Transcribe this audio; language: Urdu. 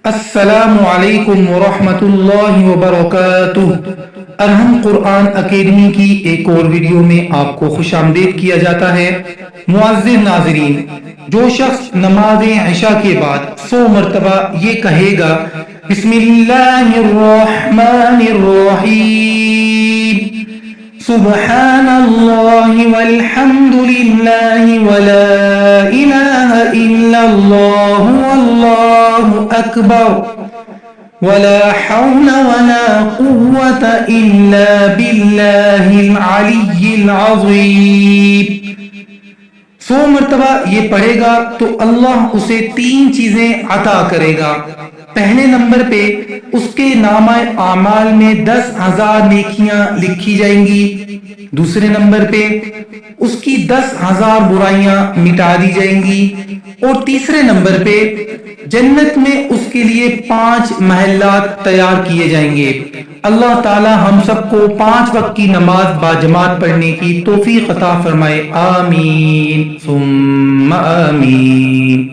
السلام علیکم ورحمۃ اللہ وبرکاتہ۔ ارحم قرآن اکیڈمی کی ایک اور ویڈیو میں آپ کو خوش آمدید کیا جاتا ہے۔ معزز ناظرین، جو شخص نماز عشاء کے بعد 100 مرتبہ یہ کہے گا بسم اللہ الرحمن الرحیم، سبحان اللہ والحمد للہ ولا الہ الا اللہ واللہ اکبر ولا حول ولا قوة الا باللہ العلی العظیم، 100 مرتبہ یہ پڑھے گا تو اللہ اسے 3 چیزیں عطا کرے گا۔ پہلے نمبر پہ اس کے نامہ اعمال میں 10,000 نیکیاں لکھی جائیں گی۔ دوسرے نمبر پہ اس کی 10,000 برائیاں مٹا دی جائیں گی، اور تیسرے نمبر پہ جنت میں اس کے لیے 5 محلات تیار کیے جائیں گے۔ اللہ تعالی ہم سب کو 5 وقت کی نماز باجماعت پڑھنے کی توفیق عطا فرمائے، آمین ثم آمین۔